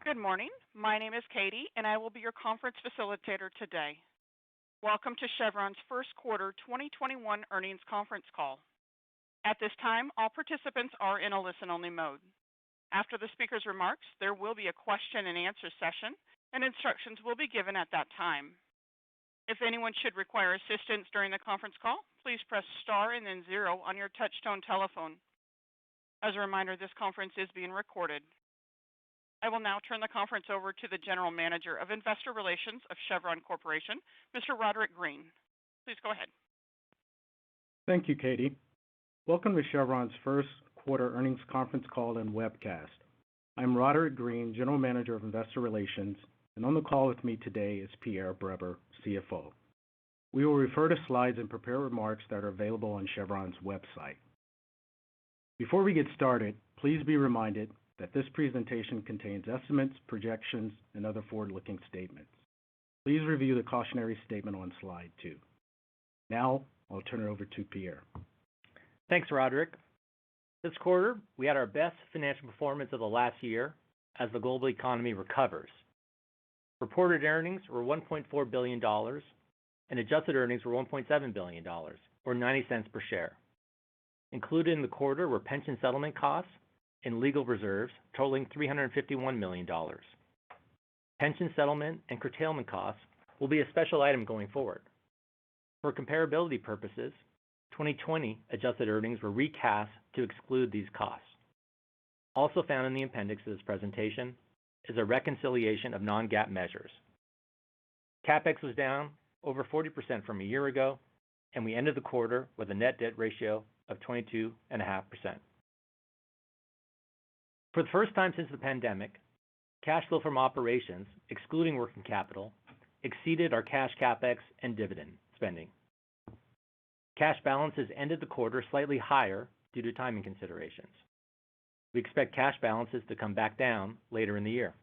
Good morning. My name is Katie, and I will be your conference facilitator today. Welcome to Chevron's first quarter 2021 earnings conference call. At this time, all participants are in a listen-only mode. After the speaker's remarks, there will be a question and answer session, and instructions will be given at that time. If anyone should require assistance during the conference call, please press star and then 0 on your touch-tone telephone. As a reminder, this conference is being recorded. I will now turn the conference over to the General Manager of Investor Relations of Chevron Corporation, Mr. Roderick Green. Please go ahead. Thank you, Katie. Welcome to Chevron's first quarter earnings conference call and webcast. I'm Roderick Green, General Manager of Investor Relations, and on the call with me today is Pierre Breber, CFO. We will refer to slides and prepare remarks that are available on Chevron's website. Before we get started, please be reminded that this presentation contains estimates, projections, and other forward-looking statements. Please review the cautionary statement on slide 2. Now, I'll turn it over to Pierre. Thanks, Roderick. This quarter, we had our best financial performance of the last year as the global economy recovers. Reported earnings were $1.4 billion, and adjusted earnings were $1.7 billion, or 90 cents per share. Included in the quarter were pension settlement costs and legal reserves totaling $351 million. Pension settlement and curtailment costs will be a special item going forward. For comparability purposes, 2020 adjusted earnings were recast to exclude these costs. Also found in the appendix of this presentation is a reconciliation of non-GAAP measures. CapEx was down over 40% from a year ago, and we ended the quarter with a net debt ratio of 22.5%. For the first time since the pandemic, cash flow from operations, excluding working capital, exceeded our cash CapEx and dividend spending. Cash balances ended the quarter slightly higher due to timing considerations. We expect cash balances to come back down later in the year.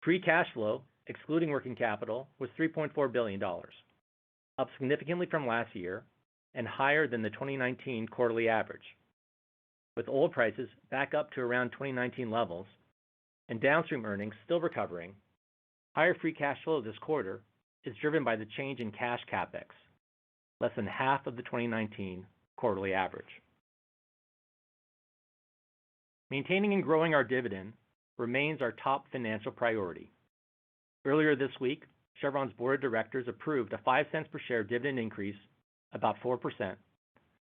Free cash flow, excluding working capital, was $3.4 billion, up significantly from last year and higher than the 2019 quarterly average. With oil prices back up to around 2019 levels and downstream earnings still recovering, higher free cash flow this quarter is driven by the change in cash CapEx, less than half of the 2019 quarterly average. Maintaining and growing our dividend remains our top financial priority. Earlier this week, Chevron's board of directors approved a 5 cents per share dividend increase, about 4%,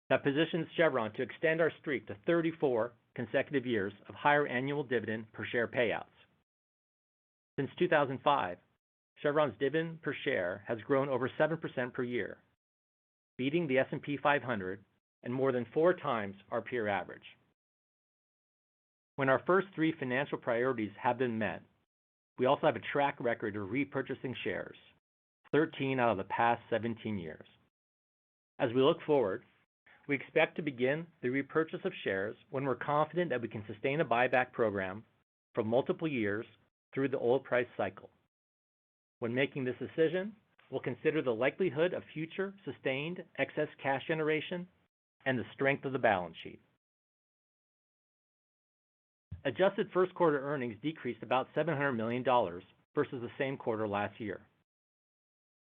that positions Chevron to extend our streak to 34 consecutive years of higher annual dividend per share payouts. Since 2005, Chevron's dividend per share has grown over 7% per year, beating the S&P 500 and more than 4 times our peer average. When our first 3 financial priorities have been met, we also have a track record of repurchasing shares, 13 out of the past 17 years. As we look forward, we expect to begin the repurchase of shares when we're confident that we can sustain a buyback program for multiple years through the oil price cycle. When making this decision, we'll consider the likelihood of future sustained excess cash generation and the strength of the balance sheet. Adjusted first quarter earnings decreased about $700 million versus the same quarter last year.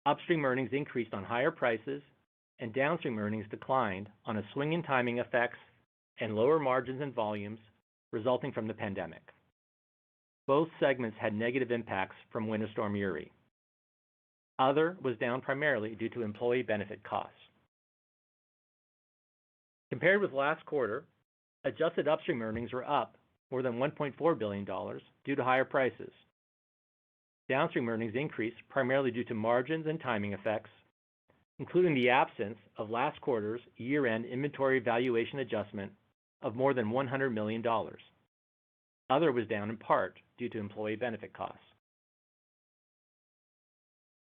Upstream earnings increased on higher prices, and downstream earnings declined on a swing in timing effects and lower margins and volumes resulting from the pandemic. Both segments had negative impacts from Winter Storm Uri. Other was down primarily due to employee benefit costs. Compared with last quarter, adjusted upstream earnings were up more than $1.4 billion due to higher prices. Downstream earnings increased primarily due to margins and timing effects, including the absence of last quarter's year-end inventory valuation adjustment of more than $100 million. Other was down in part due to employee benefit costs.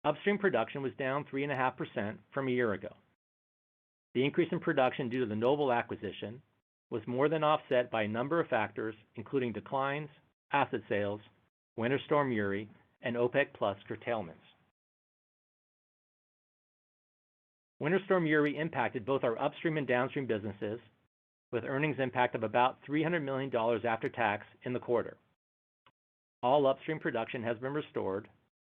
Upstream production was down 3.5% from a year ago. The increase in production due to the Noble acquisition was more than offset by a number of factors, including declines, asset sales, Winter Storm Uri, and OPEC Plus curtailments. Winter Storm Uri impacted both our upstream and downstream businesses, with earnings impact of about $300 million after tax in the quarter. All upstream production has been restored,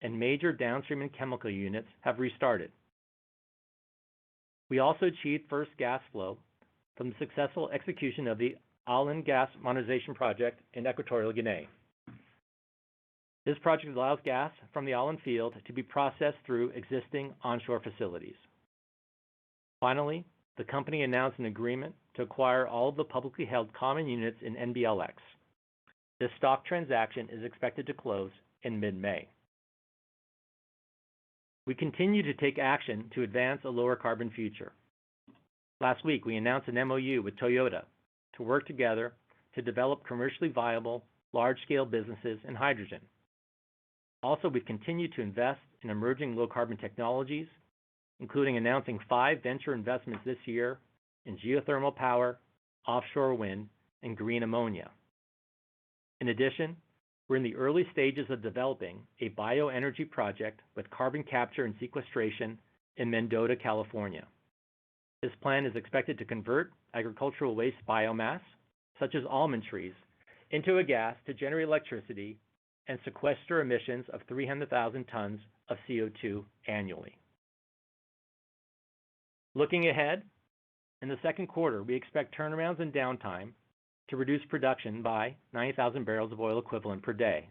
and major downstream and chemical units have restarted. We also achieved first gas flow from the successful execution of the Alen Gas Monetization Project in Equatorial Guinea. This project allows gas from the Alen field to be processed through existing onshore facilities. Finally, the company announced an agreement to acquire all of the publicly held common units in NBLX. This stock transaction is expected to close in mid-May. We continue to take action to advance a lower carbon future. Last week, we announced an MOU with Toyota to work together to develop commercially viable, large-scale businesses in hydrogen. Also, we've continued to invest in emerging low-carbon technologies, including announcing 5 venture investments this year in geothermal power, offshore wind, and green ammonia. In addition, we're in the early stages of developing a bioenergy project with carbon capture and sequestration in Mendota, California. This plan is expected to convert agricultural waste biomass, such as almond trees, into a gas to generate electricity and sequester emissions of 300,000 tons of CO2 annually. Looking ahead, in the second quarter, we expect turnarounds and downtime to reduce production by 90,000 barrels of oil equivalent per day,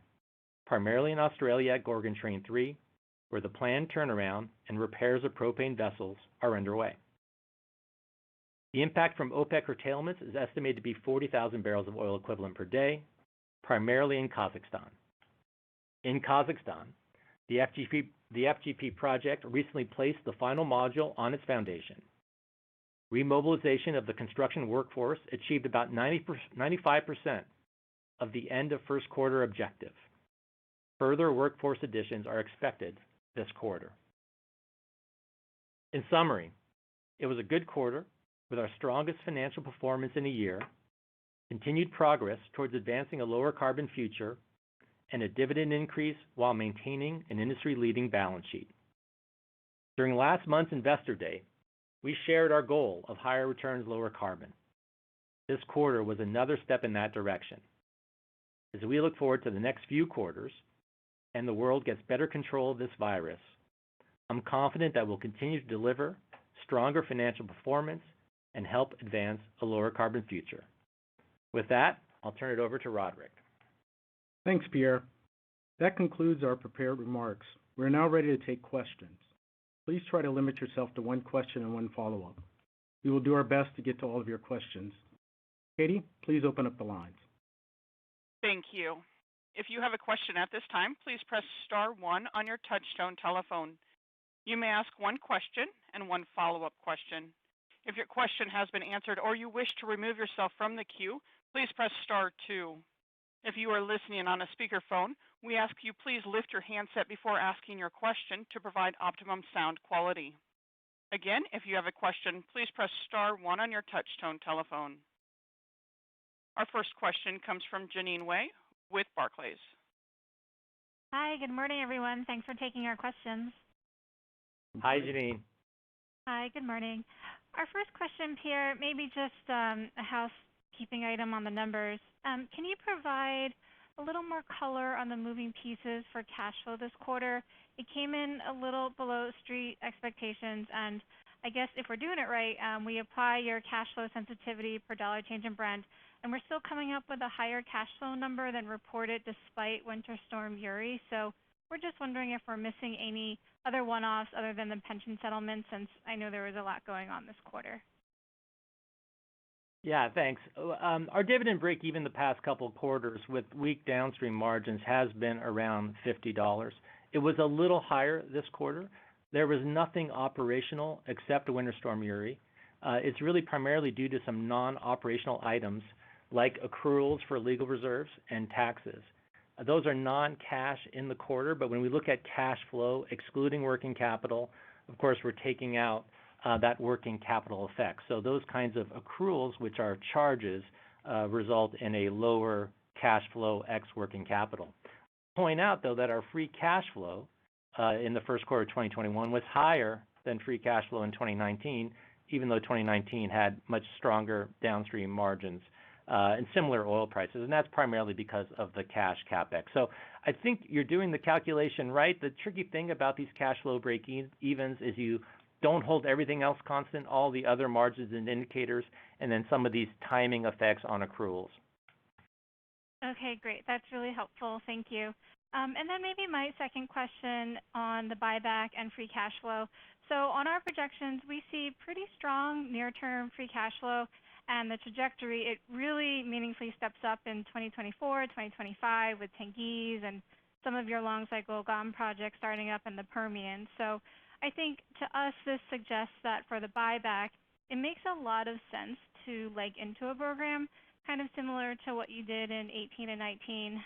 primarily in Australia at Gorgon Train 3, where the planned turnaround and repairs of propane vessels are underway. The impact from OPEC curtailments is estimated to be 40,000 barrels of oil equivalent per day, primarily in Kazakhstan. In Kazakhstan, the FGP project recently placed the final module on its foundation. Remobilization of the construction workforce achieved about 95% of the end of first quarter objective. Further workforce additions are expected this quarter. In summary, it was a good quarter with our strongest financial performance in a year, continued progress towards advancing a lower carbon future, and a dividend increase while maintaining an industry-leading balance sheet. During last month's Investor Day, we shared our goal of higher returns, lower carbon. This quarter was another step in that direction. As we look forward to the next few quarters and the world gets better control of this virus, I'm confident that we'll continue to deliver stronger financial performance and help advance a lower carbon future. With that, I'll turn it over to Roderick. Thanks, Pierre. That concludes our prepared remarks. We're now ready to take questions. Please try to limit yourself to one question and one follow-up. We will do our best to get to all of your questions. Katie, please open up the lines. Thank you. If you have a question at this time, please press star 1 on your touchtone telephone. You may ask one question and one follow-up question. If your question has been answered or you wish to remove yourself from the queue, please press star 2. If you are listening on a speakerphone, we ask you please lift your handset before asking your question to provide optimum sound quality. Again, if you have a question, please press star 1 on your touchtone telephone. Our first question comes from Jeanine Wai with Barclays. Hi, good morning, everyone. Thanks for taking our questions. Hi, Jeanine. Hi, good morning. Our first question, Pierre, maybe just a housekeeping item on the numbers. Can you provide a little more color on the moving pieces for cash flow this quarter? It came in a little below street expectations, and I guess if we're doing it right, we apply your cash flow sensitivity per dollar change in Brent, and we're still coming up with a higher cash flow number than reported despite Winter Storm Uri. So we're just wondering if we're missing any other one-offs other than the pension settlement, since I know there was a lot going on this quarter. Yeah, thanks. Our dividend break even the past couple of quarters with weak downstream margins has been around $50. It was a little higher this quarter. There was nothing operational except Winter Storm Uri. It's really primarily due to some non-operational items like accruals for legal reserves and taxes. Those are non-cash in the quarter, but when we look at cash flow, excluding working capital, of course, we're taking out that working capital effect. So those kinds of accruals, which are charges, result in a lower cash flow ex working capital. Point out, though, that our free cash flow in the first quarter of 2021 was higher than free cash flow in 2019, even though 2019 had much stronger downstream margins and similar oil prices, and that's primarily because of the cash capex. So I think you're doing the calculation right. The tricky thing about these cash flow break-evens is you don't hold everything else constant, all the other margins and indicators, and then some of these timing effects on accruals. Okay, great. That's really helpful. Thank you. And then maybe my second question on the buyback and free cash flow. So on our projections, we see pretty strong near-term free cash flow, and the trajectory, it really meaningfully steps up in 2024, 2025 with Tengiz and some of your long-cycle GOM projects starting up in the Permian. So I think to us, this suggests that for the buyback, it makes a lot of sense to leg into a program kind of similar to what you did in 18 and 19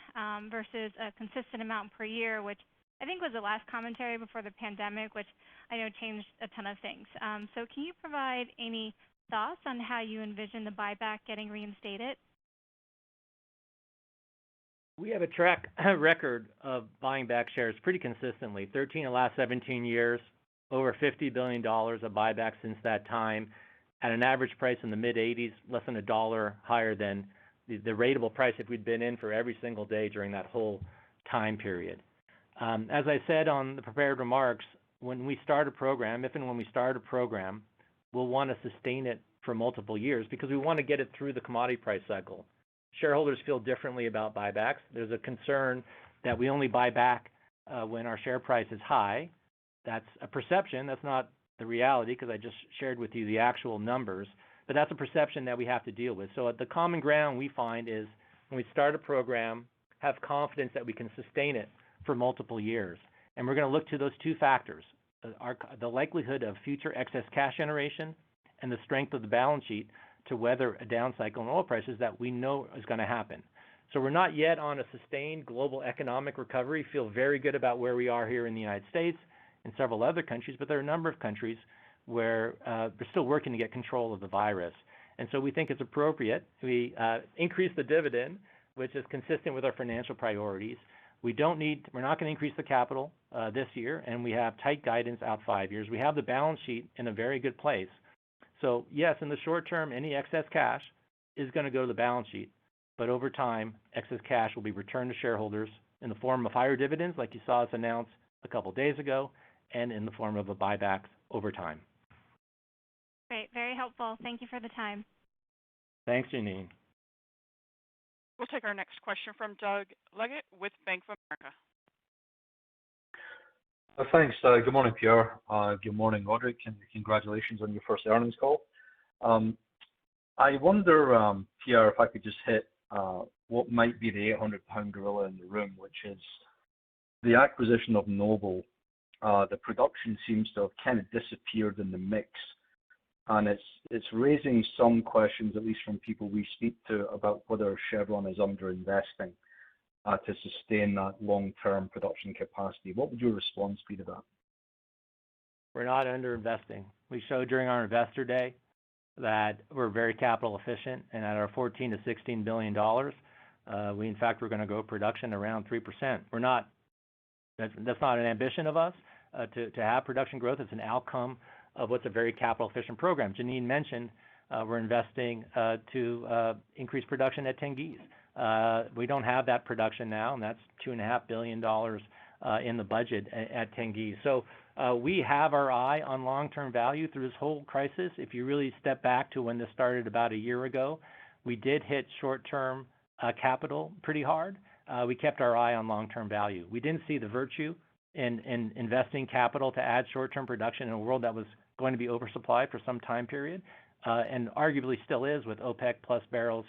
versus a consistent amount per year, which I think was the last commentary before the pandemic, which I know changed a ton of things. So can you provide any thoughts on how you envision the buyback getting reinstated? We have a track record of buying back shares pretty consistently, 13 of the last 17 years, over $50 billion of buybacks since that time, at an average price in the mid-80s, less than $1 higher than the rateable price if we'd been in for every single day during that whole time period. As I said on the prepared remarks, when we start a program, if and when we start a program, we'll want to sustain it for multiple years because we want to get it through the commodity price cycle. Shareholders feel differently about buybacks. There's a concern that we only buy back when our share price is high. That's a perception. That's not the reality because I just shared with you the actual numbers, but that's a perception that we have to deal with. So the common ground we find is when we start a program, have confidence that we can sustain it for multiple years. And we're going to look to those two factors, the likelihood of future excess cash generation and the strength of the balance sheet to weather a down cycle in oil prices that we know is going to happen. So we're not yet on a sustained global economic recovery, feel very good about where we are here in the United States and several other countries, but there are a number of countries where they're still working to get control of the virus. And so we think it's appropriate. We increase the dividend, which is consistent with our financial priorities. We're not going to increase the capital this year, and we have tight guidance out 5 years. We have the balance sheet in a very good place. So yes, in the short term, any excess cash is going to go to the balance sheet. But over time, excess cash will be returned to shareholders in the form of higher dividends, like you saw us announce a couple days ago, and in the form of a buyback over time. Great, very helpful. Thank you for the time. Thanks, Janine. We'll take our next question from Doug Leggett with Bank of America. Thanks. Good morning, Pierre. Good morning, Roderick, and congratulations on your first earnings call. I wonder, Pierre, if I could just hit what might be the 800-pound gorilla in the room, which is the acquisition of Noble. The production seems to have kind of disappeared in the mix, and it's raising some questions, at least from people we speak to, about whether Chevron is underinvesting to sustain that long-term production capacity. What would your response be to that? We're not underinvesting. We showed during our investor day that we're very capital efficient, and at our $14 to $16 billion, we in fact we're going to grow production around 3%. That's not an ambition of us to have production growth. It's an outcome of what's a very capital efficient program. Janine mentioned we're investing to increase production at Tengiz. We don't have that production now, and that's $2.5 billion in the budget at Tengiz. So we have our eye on long-term value through this whole crisis. If you really step back to when this started about a year ago, we did hit short-term capital pretty hard. We kept our eye on long-term value. We didn't see the virtue in investing capital to add short-term production in a world that was going to be oversupplied for some time period, and arguably still is with OPEC plus barrels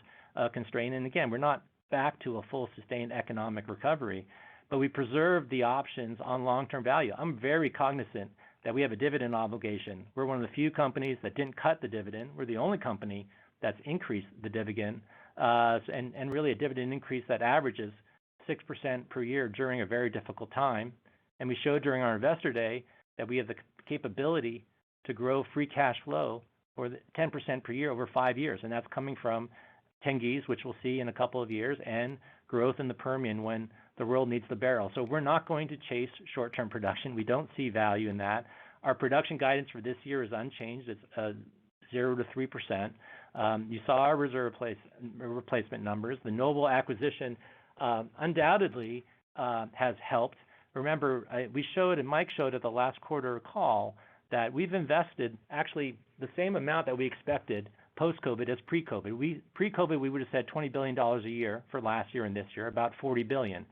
constrained. And again, we're not back to a full sustained economic recovery, but we preserve the options on long-term value. I'm very cognizant that we have a dividend obligation. We're one of the few companies that didn't cut the dividend. We're the only company that's increased the dividend, and really a dividend increase that averages 6% per year during a very difficult time. And we showed during our investor day that we have the capability to grow free cash flow for 10% per year over 5 years, and that's coming from Tengiz, which we'll see in a couple of years, and growth in the Permian when the world needs the barrel. So we're not going to chase short-term production. We don't see value in that. Our production guidance for this year is unchanged. It's 0 to 3%. You saw our reserve replacement numbers. The Noble acquisition undoubtedly has helped. Remember, we showed, and Mike showed at the last quarter call, that we've invested actually the same amount that we expected post-COVID as pre-COVID. Pre-COVID, we would have said $20 billion a year for last year and this year, about $40 billion.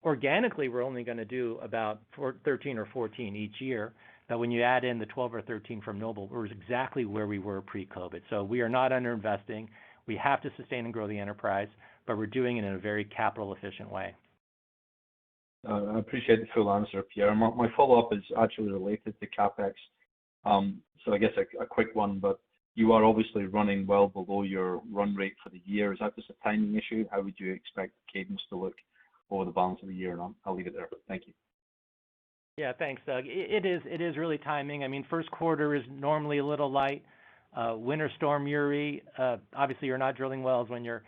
Organically, we're only going to do about 13 or 14 each year. But when you add in the 12 or 13 from Noble, we're exactly where we were pre-COVID. So we are not underinvesting. We have to sustain and grow the enterprise, but we're doing it in a very capital-efficient way. I appreciate the full answer, Pierre. My follow-up is actually related to CapEx. So I guess a quick one, but you are obviously running well below your run rate for the year. Is that just a timing issue? How would you expect the cadence to look over the balance of the year? And I'll leave it there. Thank you. Yeah, thanks, Doug. It is really timing. I mean, first quarter is normally a little light. Winter Storm Uri, obviously you're not drilling wells when you're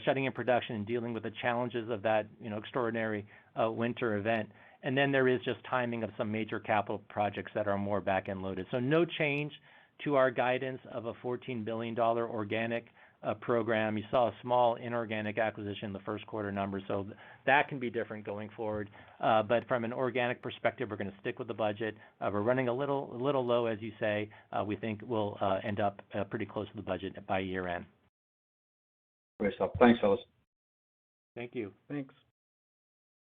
shutting in production and dealing with the challenges of that, extraordinary winter event. And then there is just timing of some major capital projects that are more back-end loaded. So no change to our guidance of a $14 billion organic program. You saw a small inorganic acquisition in the first quarter number, so that can be different going forward. But from an organic perspective, we're going to stick with the budget. We're running a little low, as you say. We think we'll end up pretty close to the budget by year end. Great stuff. Thanks, fellas. Thank you. Thanks.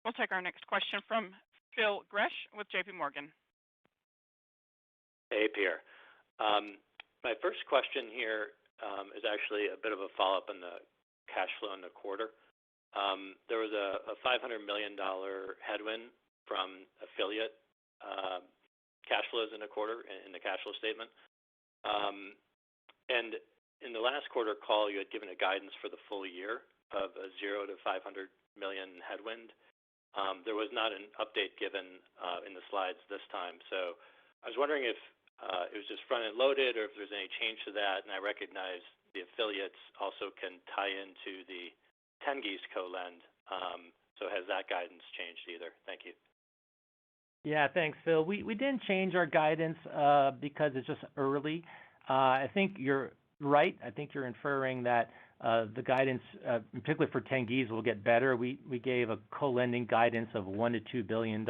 We'll take our next question from Phil Gresh with J.P. Morgan. Hey, Pierre. My first question here is actually a bit of a follow-up on the cash flow in the quarter. There was a $500 million headwind from affiliate cash flows in the quarter in the cash flow statement. And in the last quarter call, you had given a guidance for the full year of a $0 to $500 million headwind. There was not an update given in the slides this time. So I was wondering if it was just front-end loaded or if there's any change to that. And I recognize the affiliates also can tie into the Tengiz co-lend. So has that guidance changed either? Thank you. Yeah, thanks, Phil. We didn't change our guidance because it's just early. I think you're right. I think you're inferring that the guidance, particularly for Tengiz, will get better. We gave a co-lending guidance of $1 to $2 billion.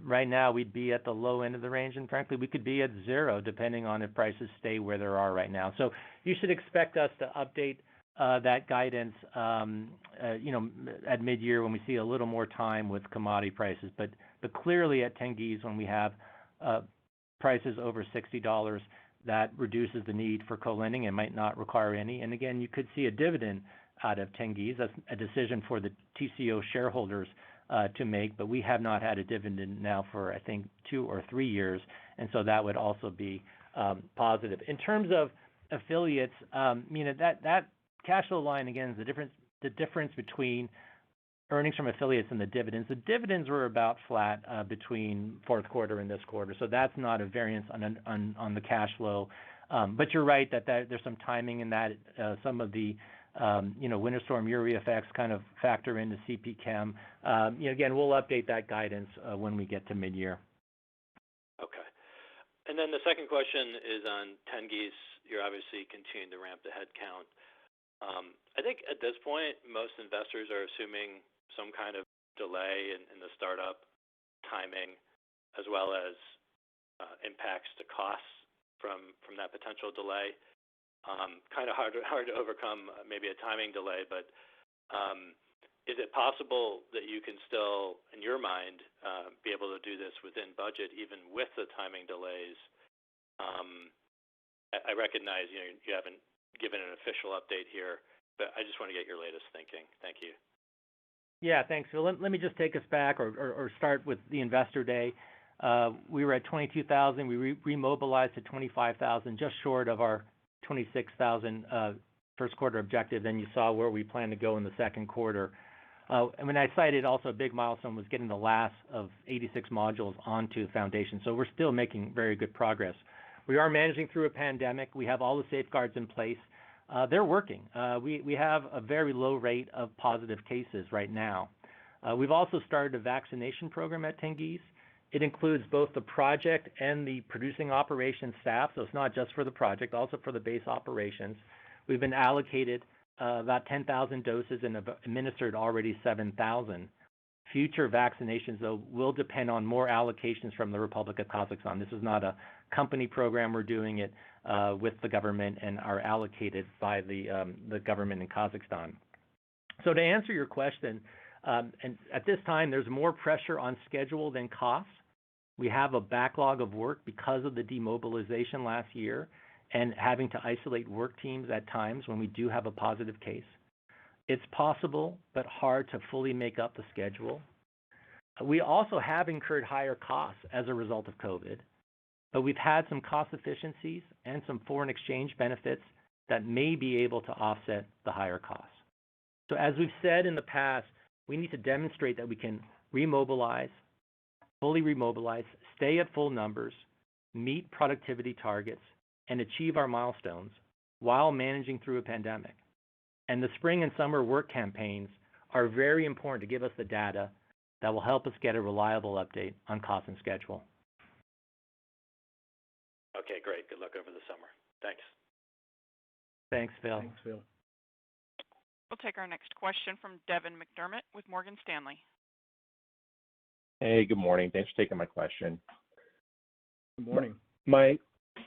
Right now, we'd be at the low end of the range, and frankly, we could be at zero, depending on if prices stay where they are right now. So you should expect us to update that guidance, at mid-year when we see a little more time with commodity prices. But clearly at Tengiz, when we have prices over $60, that reduces the need for co-lending and might not require any. And again, you could see a dividend out of Tengiz. That's a decision for the TCO shareholders to make, but we have not had a dividend now for, I think, 2 or 3 years, and so that would also be positive. In terms of affiliates, that cash flow line, again, is the difference between earnings from affiliates and the dividends. The dividends were about flat between fourth quarter and this quarter, so that's not a variance on the cash flow. But you're right that there's some timing in that. Some of the Winter Storm Uri effects kind of factor into CP Chem. Again, we'll update that guidance when we get to mid-year. Okay. And then the second question is on Tengiz. You're obviously continuing to ramp the head count. I think at this point, most investors are assuming some kind of delay in the startup timing, as well as impacts to costs from that potential delay. Kind of hard to overcome maybe a timing delay, but is it possible that you can still, in your mind, be able to do this within budget, even with the timing delays? I recognize you haven't given an official update here, but I just want to get your latest thinking. Thank you. Yeah, thanks, Phil. Let me just take us back or start with the Investor Day. We were at 22,000. We remobilized to 25,000, just short of our 26,000 first quarter objective. Then you saw where we plan to go in the second quarter. And when I cited also a big milestone was getting the last of 86 modules onto the foundation. So we're still making very good progress. We are managing through a pandemic. We have all the safeguards in place. They're working. We have a very low rate of positive cases right now. We've also started a vaccination program at Tengiz, It includes both the project and the producing operations staff, so it's not just for the project, also for the base operations. We've been allocated about 10,000 doses and have administered already 7,000. Future vaccinations, though, will depend on more allocations from the Republic of Kazakhstan. This is not a company program. We're doing it with the government and are allocated by the government in Kazakhstan. So to answer your question, and at this time, there's more pressure on schedule than costs. We have a backlog of work because of the demobilization last year and having to isolate work teams at times when we do have a positive case. It's possible, but hard to fully make up the schedule. We also have incurred higher costs as a result of COVID, but we've had some cost efficiencies and some foreign exchange benefits that may be able to offset the higher costs. So as we've said in the past, we need to demonstrate that we can fully remobilize, stay at full numbers, meet productivity targets, and achieve our milestones while managing through a pandemic. And the spring and summer work campaigns are very important to give us the data that will help us get a reliable update on cost and schedule. Okay, great. Good luck over the summer. Thanks. Thanks, Phil. Thanks, Phil. We'll take our next question from Devin McDermott with Morgan Stanley. Hey, good morning. Thanks for taking my question. Good morning. My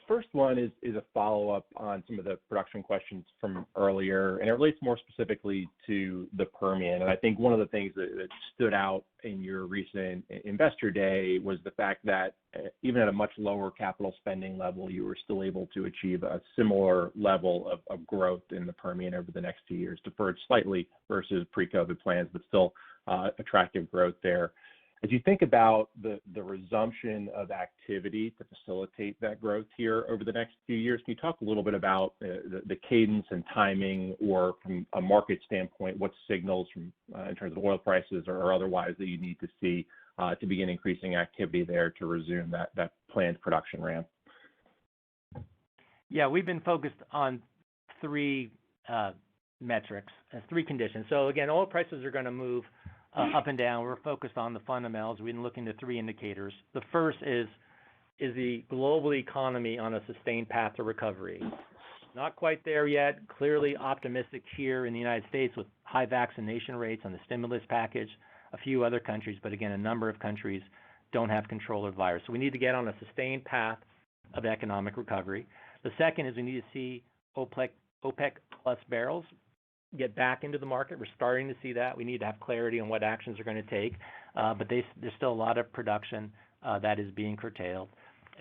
first one is a follow-up on some of the production questions from earlier, and it relates more specifically to the Permian. And I think one of the things that stood out in your recent Investor Day was the fact that even at a much lower capital spending level, you were still able to achieve a similar level of growth in the Permian over the next 2 years, deferred slightly versus pre-COVID plans, but still attractive growth there. As you think about the resumption of activity to facilitate that growth here over the next few years, can you talk a little bit about the cadence and timing, or from a market standpoint, what signals from in terms of oil prices or otherwise that you need to see to begin increasing activity there to resume that planned production ramp? Yeah, we've been focused on three metrics, three conditions. So again, oil prices are going to move up and down. We're focused on the fundamentals. We've been looking at three indicators. The first is the global economy on a sustained path to recovery? Not quite there yet. Clearly optimistic here in the United States with high vaccination rates on the stimulus package. A few other countries, but again, a number of countries don't have control of the virus. So we need to get on a sustained path of economic recovery. The second is we need to see OPEC plus barrels get back into the market. We're starting to see that. We need to have clarity on what actions are going to take, but there's still a lot of production that is being curtailed.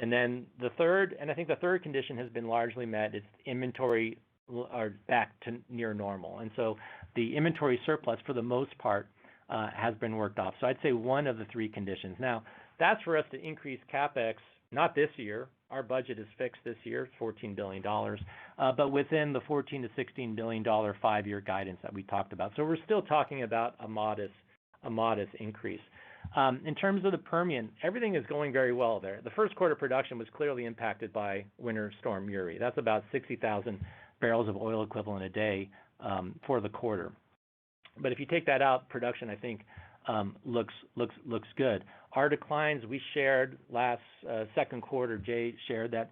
And then the third, and I think the third condition has been largely met, is inventory are back to near normal. And so the inventory surplus, for the most part, has been worked off. So I'd say one of the three conditions. Now, that's for us to increase CapEx, not this year. Our budget is fixed this year, $14 billion, but within the $14 to $16 billion 5-year guidance that we talked about. So we're still talking about a modest increase. In terms of the Permian, everything is going very well there. The first quarter production was clearly impacted by Winter Storm Uri. That's about 60,000 barrels of oil equivalent a day for the quarter. But if you take that out, production, I think, looks good. Our declines, we shared last second quarter, Jay shared that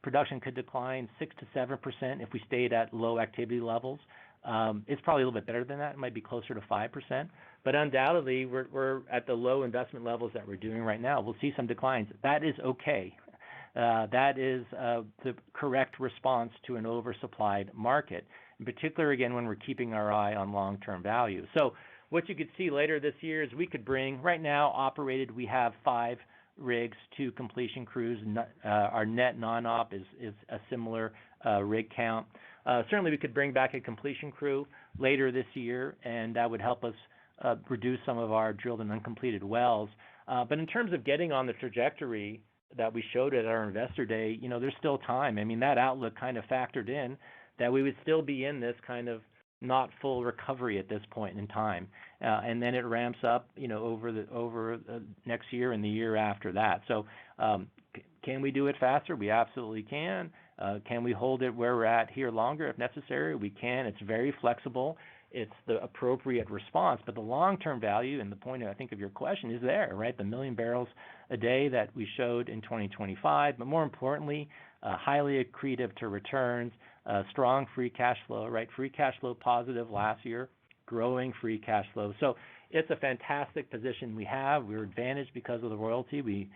production could decline 6 to 7% if we stayed at low activity levels. It's probably a little bit better than that. It might be closer to 5%. But undoubtedly, we're at the low investment levels that we're doing right now. We'll see some declines. That is okay. That is the correct response to an oversupplied market. In particular, again, when we're keeping our eye on long-term value. So what you could see later this year is we could bring, right now operated, we have 5 rigs, 2 completion crews. Our net non-op is a similar rig count. Certainly we could bring back a completion crew later this year, and that would help us reduce some of our drilled and uncompleted wells. But in terms of getting on the trajectory that we showed at our Investor Day, there's still time. I mean, that outlook kind of factored in that we would still be in this kind of not full recovery at this point in time, and then it ramps up, over next year and the year after that. So, can we do it faster? We absolutely can. Can we hold it where we're at here longer if necessary? We can. It's very flexible. it's the appropriate response. But the long-term value, and the point, I think, of your question is there, right? The 1 million barrels a day that we showed in 2025, but more importantly, highly accretive to returns, strong free cash flow, right? Free cash flow positive last year, growing free cash flow. So it's a fantastic position we have. We're advantaged because of the royalty. We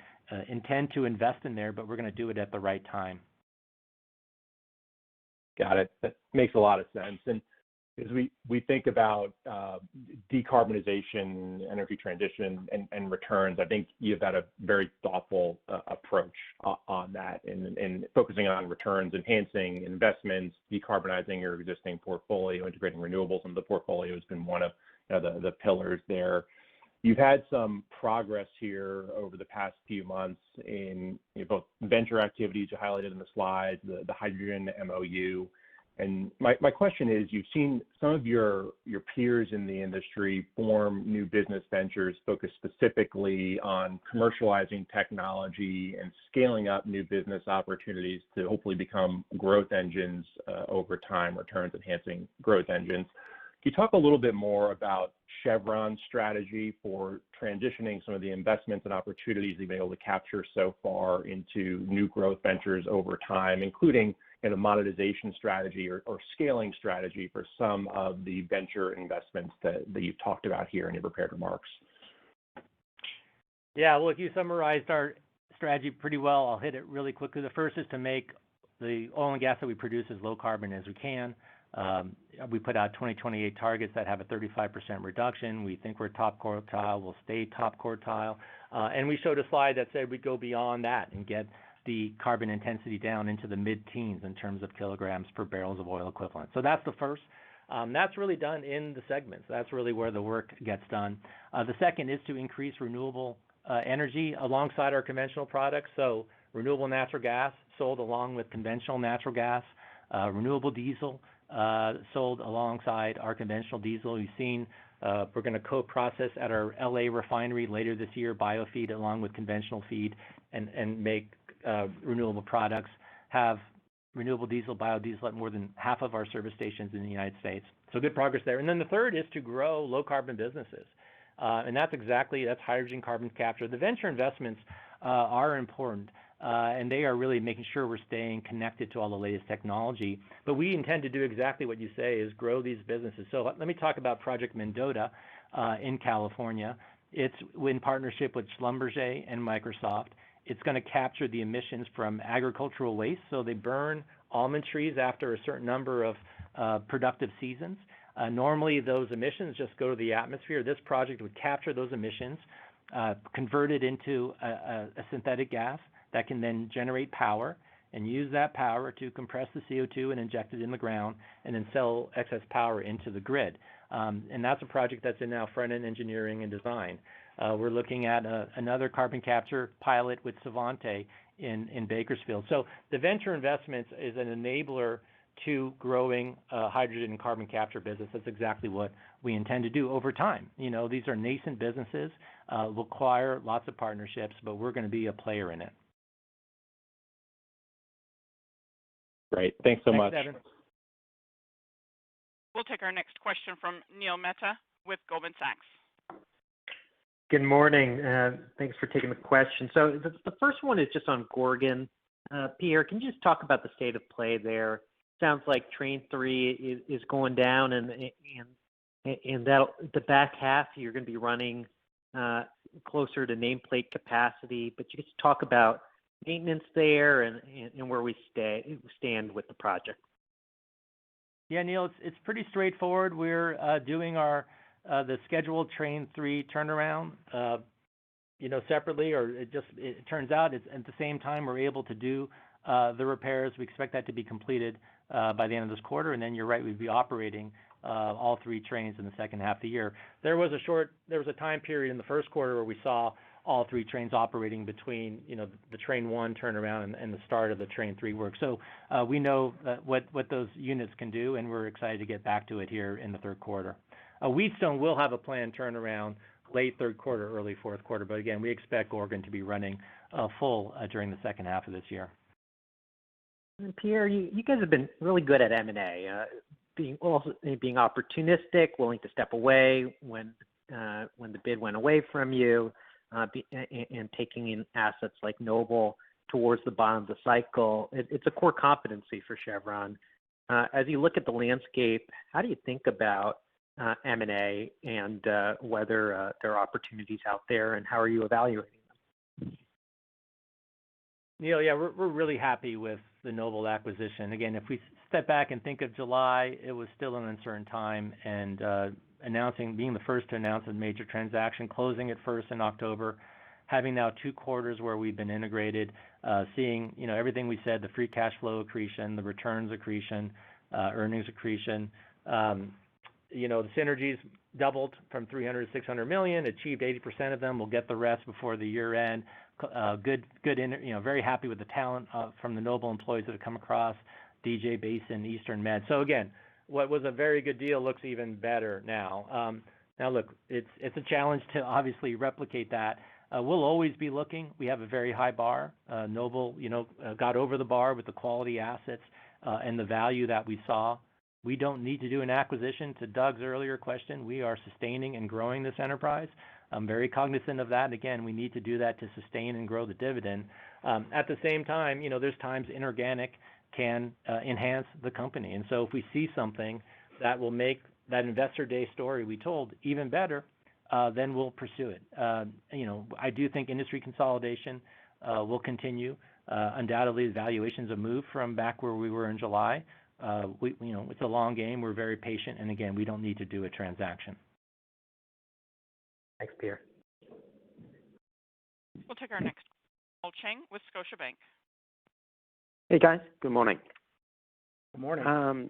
intend to invest in there, but we're going to do it at the right time. Got it. That makes a lot of sense. And as we think about decarbonization, energy transition, and returns, I think you've got a very thoughtful approach on that, and focusing on returns, enhancing investments, decarbonizing your existing portfolio, integrating renewables into the portfolio has been one of the pillars there. You've had some progress here over the past few months in both venture activities you highlighted in the slides, the hydrogen MOU. And my question is, you've seen some of your peers in the industry form new business ventures focused specifically on commercializing technology and scaling up new business opportunities to hopefully become growth engines over time, returns enhancing growth engines. Can you talk a little bit more about Chevron's strategy for transitioning some of the investments and opportunities you've been able to capture so far into new growth ventures over time, including a monetization strategy or scaling strategy for some of the venture investments that you've talked about here in your prepared remarks? Yeah, look, you summarized our strategy pretty well. I'll hit it really quickly. The first is to make the oil and gas that we produce as low carbon as we can. We put out 2028 targets that have a 35% reduction. We think we're top quartile. We'll stay top quartile. And we showed a slide that said we'd go beyond that and get the carbon intensity down into the mid-teens in terms of kilograms per barrels of oil equivalent. So that's the first. That's really done in the segments. That's really where the work gets done. The second is to increase renewable energy alongside our conventional products. So renewable natural gas sold along with conventional natural gas, renewable diesel sold alongside our conventional diesel. You've seen we're going to co-process at our LA refinery later this year, biofeed along with conventional feed, and make renewable products, have renewable diesel, biodiesel at more than half of our service stations in the United States. So good progress there. And then the third is to grow low carbon businesses. And that's hydrogen, carbon capture. The venture investments are important, and they are really making sure we're staying connected to all the latest technology. But we intend to do exactly what you say, is grow these businesses. So let me talk about Project Mendota in California. It's in partnership with Schlumberger and Microsoft. It's going to capture the emissions from agricultural waste. So they burn almond trees after a certain number of productive seasons. Normally, those emissions just go to the atmosphere. This project would capture those emissions, convert it into a synthetic gas that can then generate power, and use that power to compress the CO2 and inject it in the ground, and then sell excess power into the grid. And that's a project that's in now front-end engineering and design. We're looking at another carbon capture pilot with Savante in Bakersfield. So the venture investments is an enabler to growing hydrogen and carbon capture business. That's exactly what we intend to do over time. These are nascent businesses, require lots of partnerships, but we're going to be a player in it. Great. Thanks so much. Evan. We'll take our next question from Neil Mehta with Goldman Sachs. Good morning. Thanks for taking the question. So the first one is just on Gorgon. Pierre, can you just talk about the state of play there? Sounds like Train 3 is going down, and that the back half you're going to be running closer to nameplate capacity. But you just talk about maintenance there and where we stand with the project. Yeah, Neil, it's pretty straightforward. We're doing the scheduled Train 3 turnaround, separately, or it turns out it's at the same time we're able to do the repairs. We expect that to be completed by the end of this quarter, and then you're right, we'd be operating all 3 trains in the second half of the year. There was a time period in the first quarter where we saw all 3 trains operating between the Train 1 turnaround and the start of the Train 3 work. So we know what those units can do, and we're excited to get back to it here in the third quarter. Wheatstone will have a planned turnaround late third quarter, early fourth quarter, but again, we expect Gorgon to be running full during the second half of this year. And Pierre, you guys have been really good at M&A. being opportunistic, willing to step away when the bid went away from you, and taking in assets like Noble towards the bottom of the cycle. It's a core competency for Chevron. As you look at the landscape, how do you think about M&A and whether there are opportunities out there, and how are you evaluating them? Neil, yeah, we're really happy with the Noble acquisition. Again, if we step back and think of July, it was still an uncertain time, and being the first to announce a major transaction, closing it first in October, having now 2 quarters where we've been integrated, seeing everything we said, the free cash flow accretion, the returns accretion, earnings accretion. The synergies doubled from 300 to 600 million, achieved 80% of them. We'll get the rest before the year end. Very happy with the talent from the Noble employees that have come across, DJ Basin, Eastern Med. So again, what was a very good deal looks even better now. Now look, it's a challenge to obviously replicate that. We'll always be looking. We have a very high bar. Noble, got over the bar with the quality assets and the value that we saw. We don't need to do an acquisition. To Doug's earlier question, we are sustaining and growing this enterprise. I'm very cognizant of that. Again, we need to do that to sustain and grow the dividend. At the same time, there's times inorganic can enhance the company. And so if we see something that will make that Investor Day story we told even better, then we'll pursue it. I do think industry consolidation will continue. Undoubtedly, the valuations have moved from back where we were in July. It's a long game. We're very patient, and again, we don't need to do a transaction. Thanks, Pierre. We'll take our next Paul Cheng with Scotiabank. Hey guys, good morning. Good morning.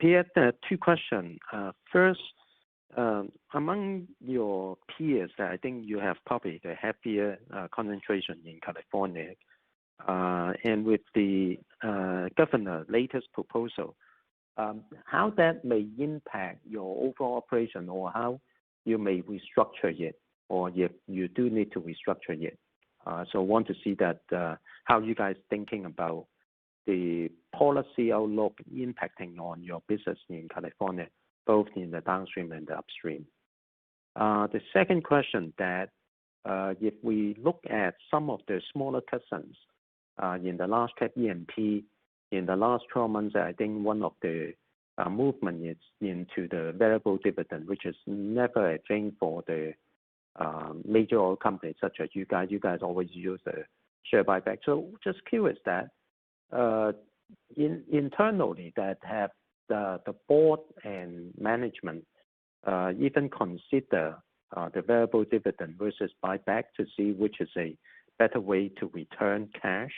Pierre, 2 questions. First, among your peers, I think you have probably the heavier concentration in California. And with the governor latest proposal, how that may impact your overall operation, or how you may restructure it, or if you do need to restructure it. So I want to see that how you guys thinking about the policy outlook impacting on your business in California, both in the downstream and the upstream. The second question that if we look at some of the smaller cousins in the large cap E&P, in the last 12 months, I think one of the movement is into the variable dividend, which is never a thing for the major oil companies such as you guys. You guys always use the share buyback. So just curious that internally that have the board and management even consider the variable dividend versus buyback to see which is a better way to return cash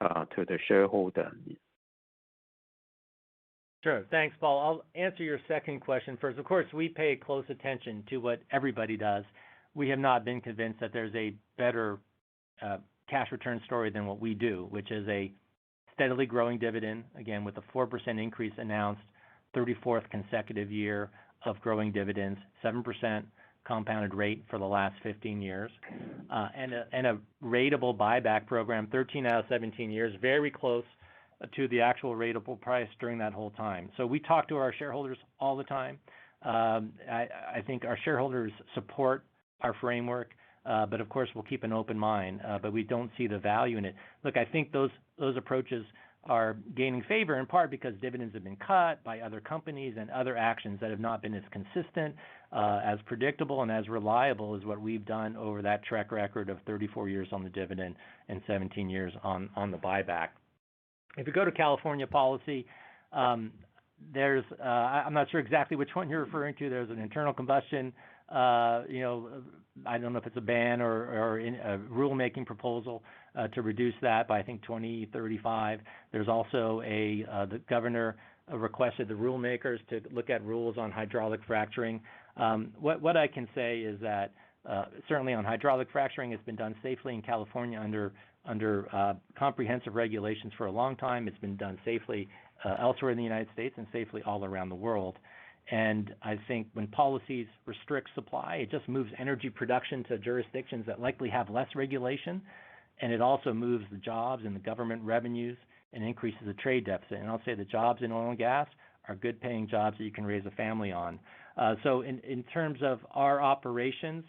to the shareholder. Sure. Thanks, Paul. I'll answer your second question first. Of course, we pay close attention to what everybody does. We have not been convinced that there's a better cash return story than what we do, which is a steadily growing dividend, again, with a 4% increase announced, 34th consecutive year of growing dividends, 7% compounded rate for the last 15 years, and a ratable buyback program, 13 out of 17 years, very close to the actual ratable price during that whole time. So we talk to our shareholders all the time. I think our shareholders support our framework, but of course we'll keep an open mind, but we don't see the value in it. Look, I think those approaches are gaining favor in part because dividends have been cut by other companies and other actions that have not been as consistent, as predictable, and as reliable as what we've done over that track record of 34 years on the dividend and 17 years on the buyback. If you go to California policy, there's I'm not sure exactly which one you're referring to. There's an internal combustion, I don't know if it's a ban or a rulemaking proposal to reduce that by I think 2035. There's also the governor requested the rulemakers to look at rules on hydraulic fracturing. What I can say is that certainly on hydraulic fracturing, it's been done safely in California under comprehensive regulations for a long time. It's been done safely elsewhere in the United States and safely all around the world. And I think when policies restrict supply, it just moves energy production to jurisdictions that likely have less regulation, and it also moves the jobs and the government revenues and increases the trade deficit. And I'll say the jobs in oil and gas are good paying jobs that you can raise a family on. So in terms of our operations,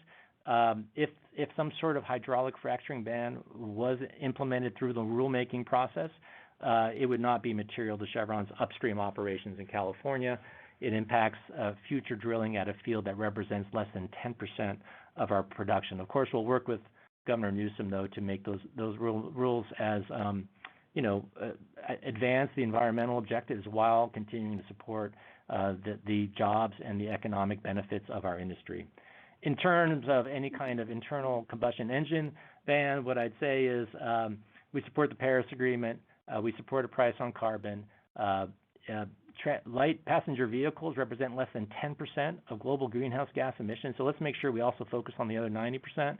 if some sort of hydraulic fracturing ban was implemented through the rulemaking process, it would not be material to Chevron's upstream operations in California. It impacts future drilling at a field that represents less than 10% of our production. Of course, we'll work with Governor Newsom, though, to make those rules as advance the environmental objectives while continuing to support the jobs and the economic benefits of our industry. In terms of any kind of internal combustion engine ban, what I'd say is we support the Paris Agreement. We support a price on carbon. Light passenger vehicles represent less than 10% of global greenhouse gas emissions, so let's make sure we also focus on the other 90%.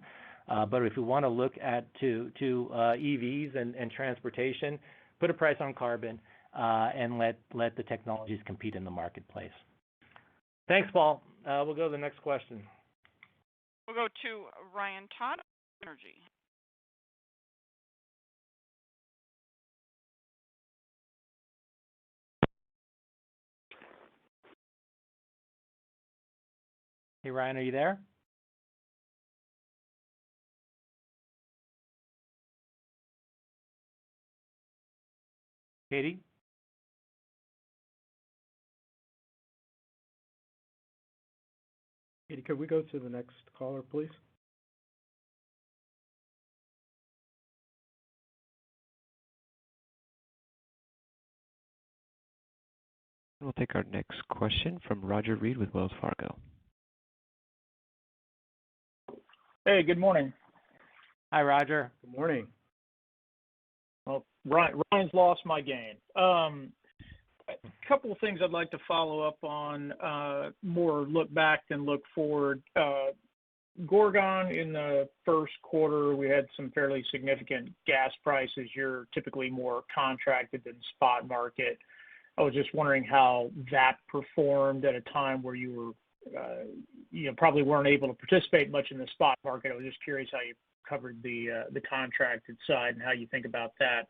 But if we want to look at to EVs and transportation, put a price on carbon and let the technologies compete in the marketplace. Thanks, Paul. We'll go to the next question. We'll go to Ryan Todd, Energy. Hey, Ryan, are you there? Katie? Katie, could we go to the next caller, please? We'll take our next question from Roger Reed with Wells Fargo. Hey, good morning. Hi, Roger. Good morning. Well, Ryan's lost my game. A couple of things I'd like to follow up on, more look back than look forward. Gorgon, in the first quarter, we had some fairly significant gas prices. You're typically more contracted than spot market. I was just wondering how that performed at a time where you were probably weren't able to participate much in the spot market. I was just curious how you covered the contracted side and how you think about that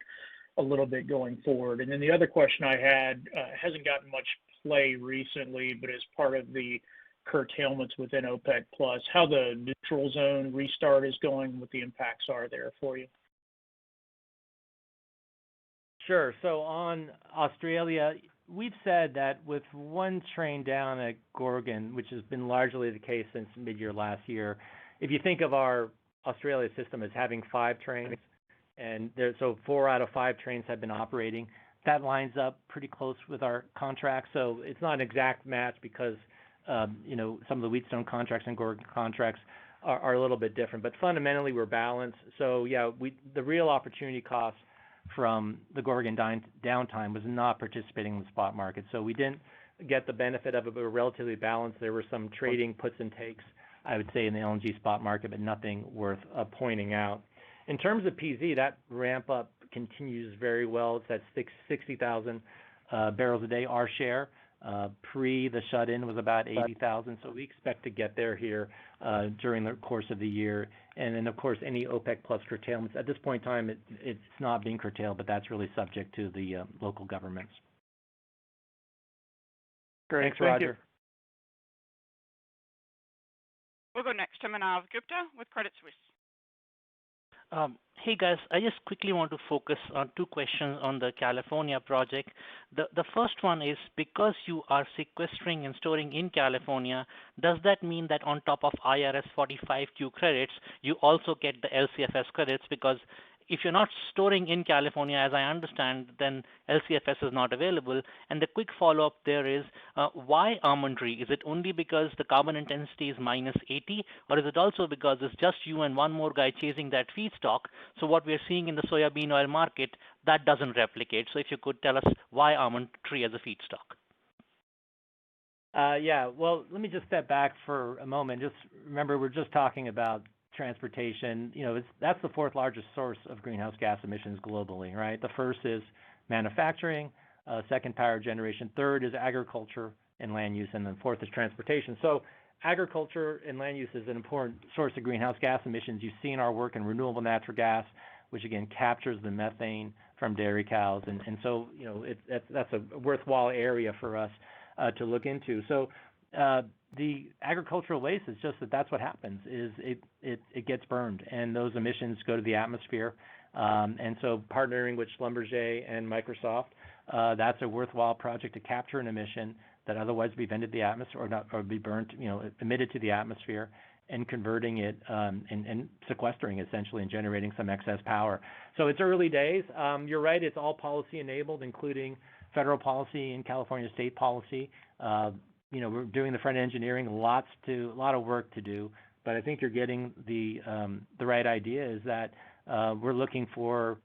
a little bit going forward. And then the other question I had hasn't gotten much play recently, but as part of the curtailments within OPEC Plus, how the neutral zone restart is going, what the impacts are there for you. Sure. So on Australia, we've said that with one train down at Gorgon, which has been largely the case since mid-year last year, if you think of our Australia system as having 5 trains, and so 4 out of 5 trains have been operating, that lines up pretty close with our contract. So it's not an exact match because some of the Wheatstone contracts and Gorgon contracts are a little bit different, but fundamentally we're balanced. So yeah, the real opportunity cost from the Gorgon downtime was not participating in the spot market. So we didn't get the benefit of it, but we're relatively balanced. There were some trading puts and takes, I would say, in the LNG spot market, but nothing worth pointing out. In terms of PZ, that ramp up continues very well. It's at 60,000 barrels a day. Our share pre the shut-in was about 80,000, so we expect to get there here during the course of the year. And then, of course, any OPEC Plus curtailments. At this point in time, it's not being curtailed, but that's really subject to the local governments. Great. Thanks, Roger. You. We'll go next to Manav Gupta with Credit Suisse. Hey guys, I just quickly want to focus on 2 questions on the California project. The first one is, because you are sequestering and storing in California, does that mean that on top of IRS 45Q credits, you also get the LCFS credits? Because if you're not storing in California, as I understand, then LCFS is not available. And the quick follow-up there is, why almond tree? Is it only because the carbon intensity is minus 80, or is it also because it's just you and one more guy chasing that feedstock? So what we're seeing in the soybean oil market, that doesn't replicate. So if you could tell us why almond tree as a feedstock. Yeah, well, let me just step back for a moment. Just remember, we're just talking about transportation. That's the 4th largest source of greenhouse gas emissions globally, right? The first is manufacturing, second power generation, third is agriculture and land use, and then 4th is transportation. So agriculture and land use is an important source of greenhouse gas emissions. You've seen our work in renewable natural gas. which again captures the methane from dairy cows, and so that's a worthwhile area for us to look into. So the agricultural waste is just that's what happens is it gets burned, and those emissions go to the atmosphere. And so partnering with Schlumberger and Microsoft, that's a worthwhile project to capture an emission that otherwise would be vented to the atmosphere or be burned, emitted to the atmosphere, and converting it and sequestering essentially and generating some excess power. So it's early days. You're right, it's all policy enabled, including federal policy and California state policy. We're doing the front engineering, a lot of work to do, but I think you're getting the right idea is that we're looking for,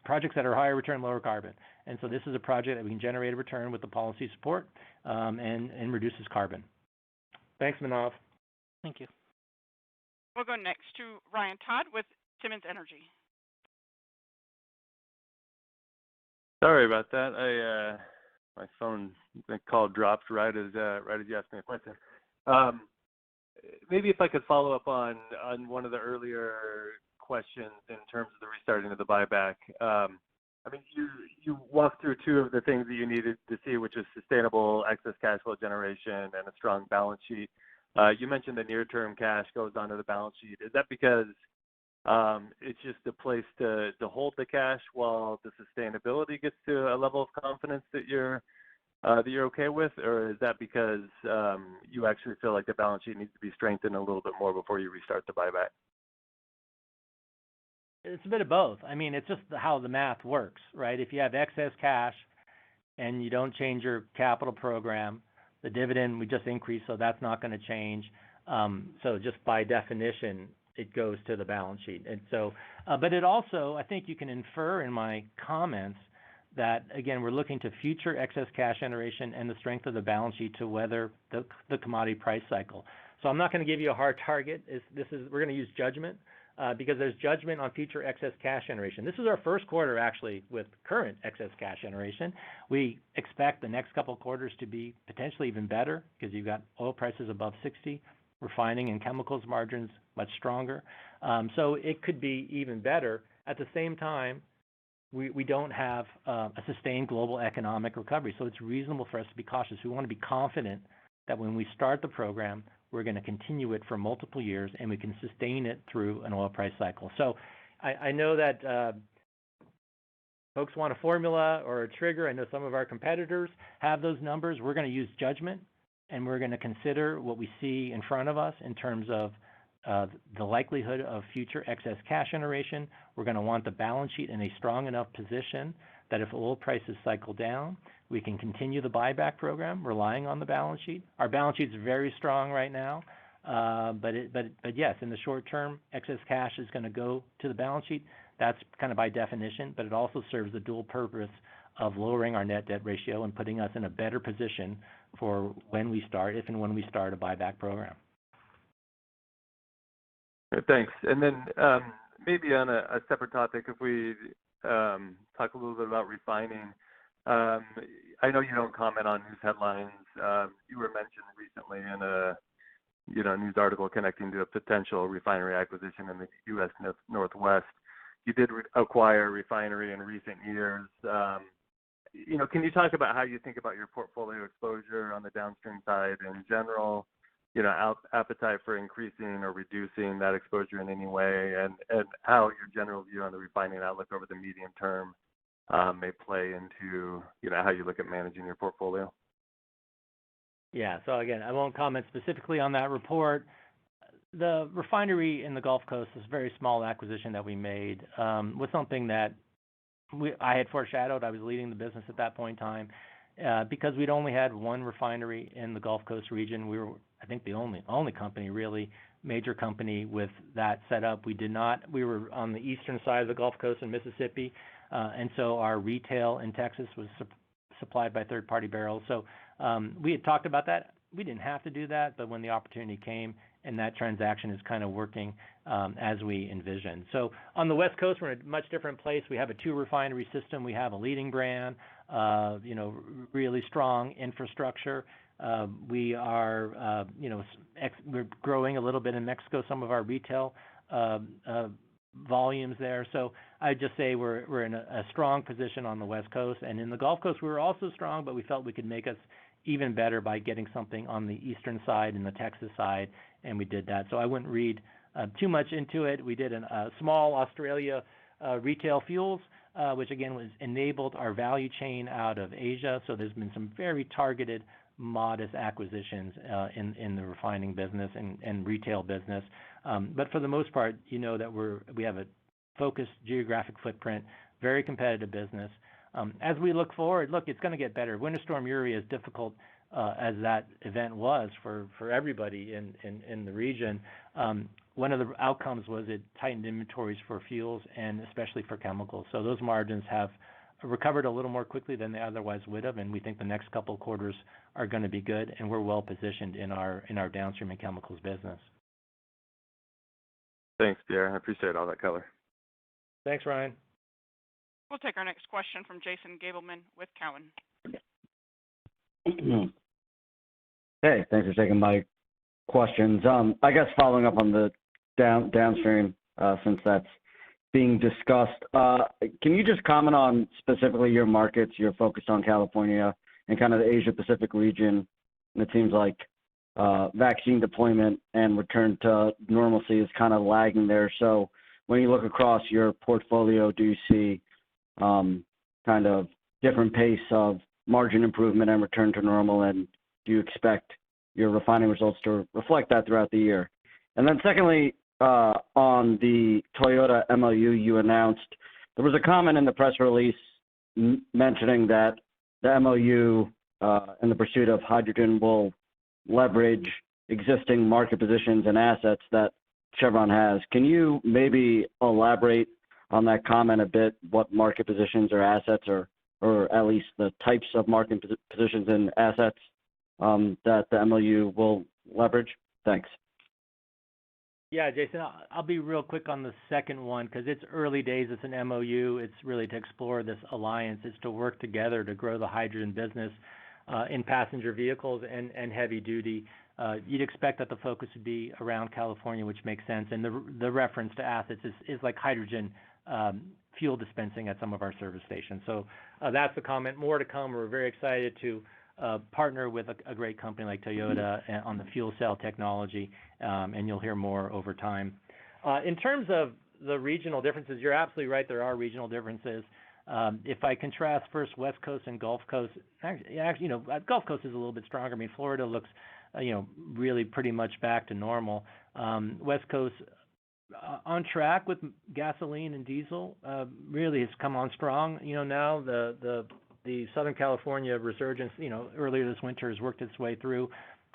projects that are higher return, lower carbon. And so this is a project that we can generate a return with the policy support and reduces carbon. Thanks, Manav. Thank you. We'll go next to Ryan Todd with Simmons Energy. Sorry about that. My phone call dropped right as you asked me a question. Maybe if I could follow up on one of the earlier questions in terms of the restarting of the buyback. You walked through two of the things that you needed to see, which is sustainable excess cash flow generation and a strong balance sheet. You mentioned the near-term cash goes onto the balance sheet. Is that because it's just a place to hold the cash while the sustainability gets to a level of confidence that you're okay with, or is that because you actually feel like the balance sheet needs to be strengthened a little bit more before you restart the buyback? It's a bit of both. It's just how the math works, right? If you have excess cash and you don't change your capital program, the dividend we just increased, so that's not going to change. So just by definition, it goes to the balance sheet. And so, but it also, I think you can infer in my comments that, again, we're looking to future excess cash generation and the strength of the balance sheet to weather the commodity price cycle. So I'm not going to give you a hard target. We're going to use judgment because there's judgment on future excess cash generation. This is our first quarter, actually, with current excess cash generation. We expect the next couple of quarters to be potentially even better because you've got oil prices above 60, refining and chemicals margins much stronger. So it could be even better. At the same time, we don't have a sustained global economic recovery, so it's reasonable for us to be cautious. We want to be confident that when we start the program, we're going to continue it for multiple years and we can sustain it through an oil price cycle. So I know that folks want a formula or a trigger. I know some of our competitors have those numbers. We're going to use judgment, and we're going to consider what we see in front of us in terms of the likelihood of future excess cash generation. We're going to want the balance sheet in a strong enough position that if oil prices cycle down, we can continue the buyback program relying on the balance sheet. Our balance sheet is very strong right now, but yes, in the short term, excess cash is going to go to the balance sheet. That's kind of by definition, but it also serves the dual purpose of lowering our net debt ratio and putting us in a better position for if and when we start a buyback program. Thanks. And then maybe on a separate topic, if we talk a little bit about refining. I know you don't comment on news headlines. You were mentioned recently in a news article connecting to a potential refinery acquisition in the U.S. Northwest. You did acquire a refinery in recent years. Can you talk about how you think about your portfolio exposure on the downstream side in general? Appetite for increasing or reducing that exposure in any way, and how your general view on the refining outlook over the medium term may play into how you look at managing your portfolio. Yeah. So again, I won't comment specifically on that report. The refinery in the Gulf Coast, this very small acquisition that we made, was something that I had foreshadowed. I was leading the business at that point in time. Because we'd only had one refinery in the Gulf Coast region, we were, I think, the only company, really, major company with that setup. We were on the eastern side of the Gulf Coast in Mississippi, and so our retail in Texas was supplied by third-party barrels. So we had talked about that. We didn't have to do that, but when the opportunity came, and that transaction is kind of working as we envisioned. So on the West Coast, we're in a much different place. We have a 2-refinery system. We have a leading brand, really strong infrastructure. We are, we're growing a little bit in Mexico. Some of our retail volumes there. So I'd just say we're in a strong position on the West Coast, and in the Gulf Coast we were also strong, but we felt we could make us even better by getting something on the eastern side and the Texas side, and we did that. So I wouldn't read too much into it. We did a small Australia retail fuels, which again was enabled our value chain out of Asia. So there's been some very targeted, modest acquisitions in the refining business and retail business. But for the most part, you know that we have a focused geographic footprint, very competitive business. As we look forward, it's going to get better. Winter Storm Uri, as difficult as that event was for everybody in the region, one of the outcomes was it tightened inventories for fuels and especially for chemicals. So those margins have recovered a little more quickly than they otherwise would have, and we think the next couple of quarters are going to be good, and we're well positioned in our downstream and chemicals business. Thanks, Pierre. I appreciate all that color. Thanks, Ryan. We'll take our next question from Jason Gabelman with Cowen. Hey, thanks for taking my questions. I guess following up on the downstream, since that's being discussed, can you just comment on specifically your markets? You're focused on California and kind of the Asia Pacific region, and it seems like vaccine deployment and return to normalcy is kind of lagging there. So when you look across your portfolio, do you see kind of different pace of margin improvement and return to normal, and do you expect your refining results to reflect that throughout the year? And then secondly, on the Toyota MOU you announced, there was a comment in the press release mentioning that the MOU in the pursuit of hydrogen will leverage existing market positions and assets that Chevron has. Can you maybe elaborate on that comment a bit, what market positions or assets or at least the types of market positions and assets that the MOU will leverage? Thanks. Yeah, Jason, I'll be real quick on the second one because it's early days. It's an MOU. It's really to explore this alliance. It's to work together to grow the hydrogen business in passenger vehicles and heavy duty. You'd expect that the focus would be around California, which makes sense. And the reference to assets is like hydrogen fuel dispensing at some of our service stations. So that's the comment. More to come. We're very excited to partner with a great company like Toyota on the fuel cell technology, and you'll hear more over time. In terms of the regional differences, you're absolutely right. There are regional differences. If I contrast first West Coast and Gulf Coast, actually, Gulf Coast is a little bit stronger. I mean, Florida looks, really pretty much back to normal. West Coast on track with gasoline and diesel, really has come on strong. Now the Southern California resurgence, earlier this winter has worked its way through.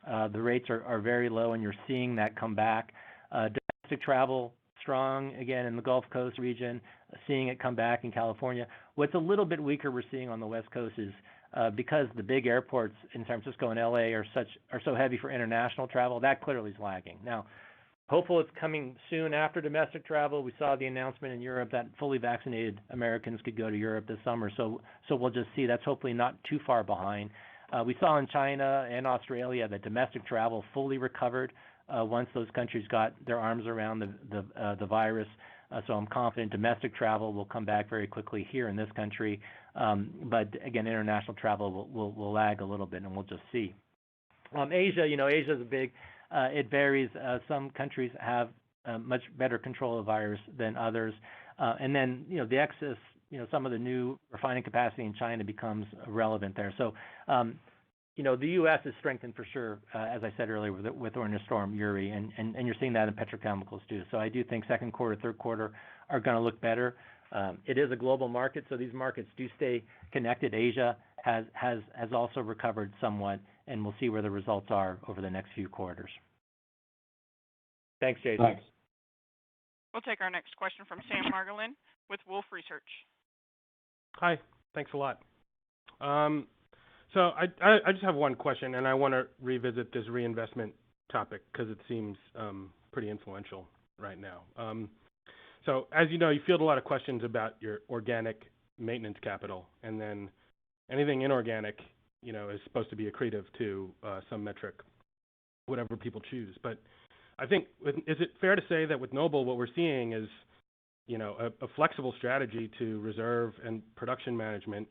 The rates are very low, and you're seeing that come back. Domestic travel strong again in the Gulf Coast region, seeing it come back in California. What's a little bit weaker we're seeing on the West Coast is because the big airports in San Francisco and LA are so heavy for international travel, that clearly is lagging. Now, hopeful it's coming soon after domestic travel. We saw the announcement in Europe that fully vaccinated Americans could go to Europe this summer. So we'll just see. That's hopefully not too far behind. We saw in China and Australia that domestic travel fully recovered once those countries got their arms around the virus. So I'm confident domestic travel will come back very quickly here in this country. But again, international travel will lag a little bit, and we'll just see. Asia, Asia is big. It varies. Some countries have much better control of the virus than others. And then, the excess, some of the new refining capacity in China becomes relevant there. So, the U.S. is strengthened for sure, as I said earlier, with Winter Storm Uri, and you're seeing that in petrochemicals too. So I do think second quarter, third quarter are going to look better. It is a global market, so these markets do stay connected. Asia has also recovered somewhat, and we'll see where the results are over the next few quarters. Thanks, Jason. Thanks. We'll take our next question from Sam Margolin with Wolfe Research. Hi. Thanks a lot. So I just have one question, and I want to revisit this reinvestment topic because it seems pretty influential right now. So as you know, you field a lot of questions about your organic maintenance capital, and then anything inorganic, is supposed to be accretive to some metric, whatever people choose. But I think, is it fair to say that with Noble, what we're seeing is a flexible strategy to reserve and production management.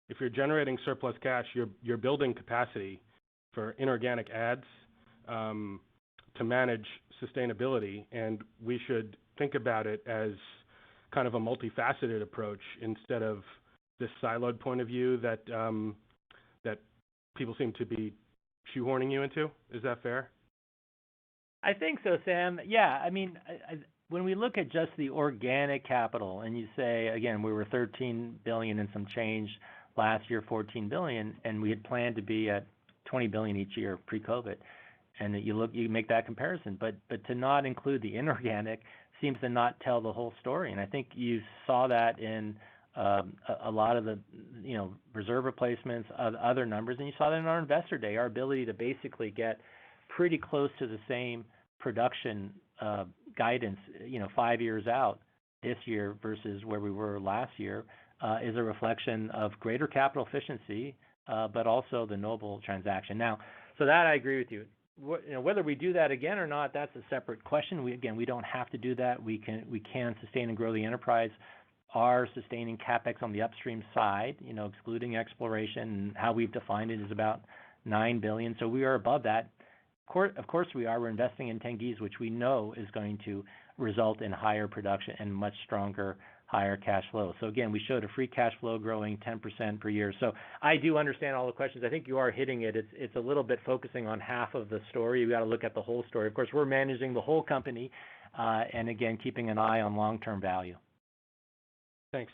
If you're generating surplus cash, you're building capacity for inorganic adds to manage sustainability, and we should think about it as kind of a multifaceted approach instead of this siloed point of view that that people seem to be shoehorning you into. Is that fair? I think so, Sam. Yeah, I mean, when we look at just the organic capital, and you say again we were 13 billion and some change last year, 14 billion, and we had planned to be at 20 billion each year pre-COVID, and you make that comparison, but to not include the inorganic seems to not tell the whole story, and I think you saw that in a lot of the reserve replacements, other numbers, and you saw that in our investor day, our ability to basically get pretty close to the same production guidance, 5 years out this year versus where we were last year, is a reflection of greater capital efficiency, but also the Noble transaction. Now, so that I agree with you. Whether we do that again or not, that's a separate question. We don't have to do that. We can sustain and grow the enterprise. Our sustaining capex on the upstream side, excluding exploration, and how we've defined it, is about $9 billion. So we are above that. Of course we are. We're investing in Tengiz, which we know is going to result in higher production and much stronger, higher cash flow. So again, we showed a free cash flow growing 10% per year. So I do understand all the questions. I think you are hitting it. It's a little bit focusing on half of the story. We got to look at the whole story. Of course, we're managing the whole company, and again, keeping an eye on long-term value. Thanks.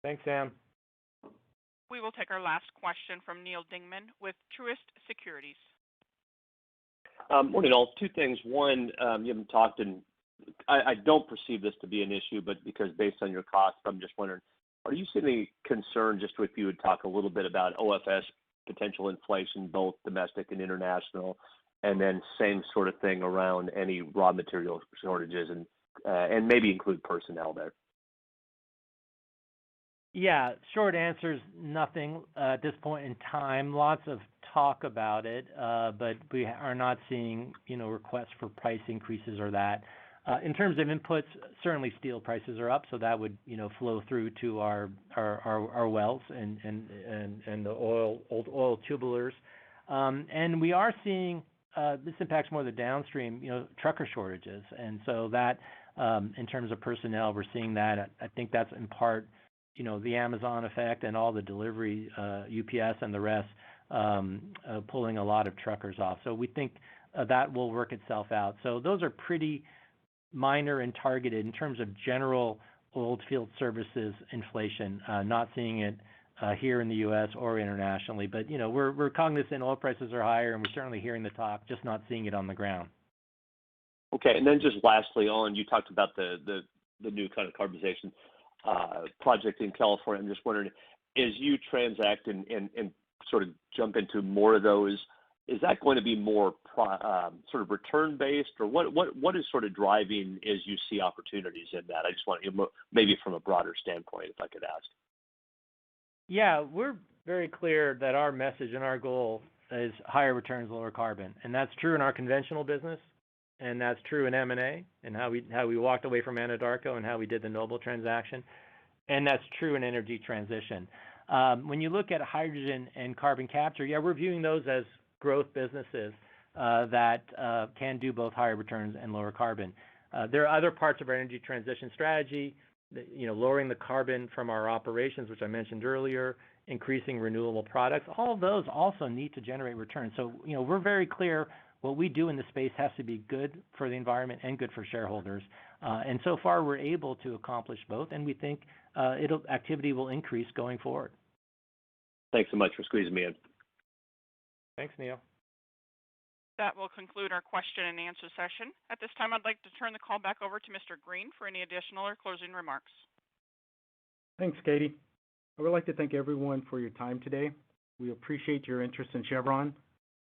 Thanks, Sam. We will take our last question from Neil Dingman with Truist Securities. Morning, all. Two things. One, you haven't talked, and I don't perceive this to be an issue, but because based on your costs, I'm just wondering, are you seeing any concern, just if you would talk a little bit about OFS potential inflation, both domestic and international, and then same sort of thing around any raw material shortages and maybe include personnel there? Yeah, short answer is nothing at this point in time. Lots of talk about it, but we are not seeing, requests for price increases or that. In terms of inputs, certainly steel prices are up, so that would, flow through to our wells and the oil tubulars. And we are seeing this impacts more the downstream, trucker shortages, and so that in terms of personnel, we're seeing that. I think that's in part, the Amazon effect and all the delivery, UPS and the rest, pulling a lot of truckers off. So we think that will work itself out. So those are pretty minor and targeted in terms of general oil field services inflation. Not seeing it here in the U.S. or internationally, but we're cognizant oil prices are higher, and we're certainly hearing the talk, just not seeing it on the ground. Okay, and then just lastly, you talked about the new kind of carbonization project in California. I'm just wondering, as you transact and sort of jump into more of those, is that going to be more sort of return based, or what is sort of driving as you see opportunities in that? I just want maybe from a broader standpoint, if I could ask. Yeah, we're very clear that our message and our goal is higher returns, lower carbon, and that's true in our conventional business, and that's true in M&A, and how we walked away from Anadarko and how we did the Noble transaction, and that's true in energy transition. When you look at hydrogen and carbon capture, yeah, we're viewing those as growth businesses that can do both higher returns and lower carbon. There are other parts of our energy transition strategy, lowering the carbon from our operations, which I mentioned earlier, increasing renewable products. All of those also need to generate returns. So, we're very clear what we do in the space has to be good for the environment and good for shareholders. And so far, we're able to accomplish both, and we think activity will increase going forward. Thanks so much for squeezing me in. Thanks, Neil. That will conclude our question and answer session. At this time, I'd like to turn the call back over to Mr. Green for any additional or closing remarks. Thanks, Katie. I would like to thank everyone for your time today. We appreciate your interest in Chevron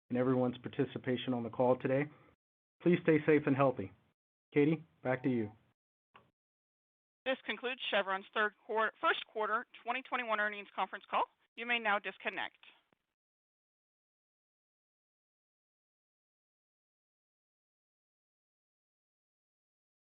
and everyone's participation on the call today. Please stay safe and healthy. Katie, back to you. This concludes Chevron's first quarter 2021 earnings conference call. You may now disconnect.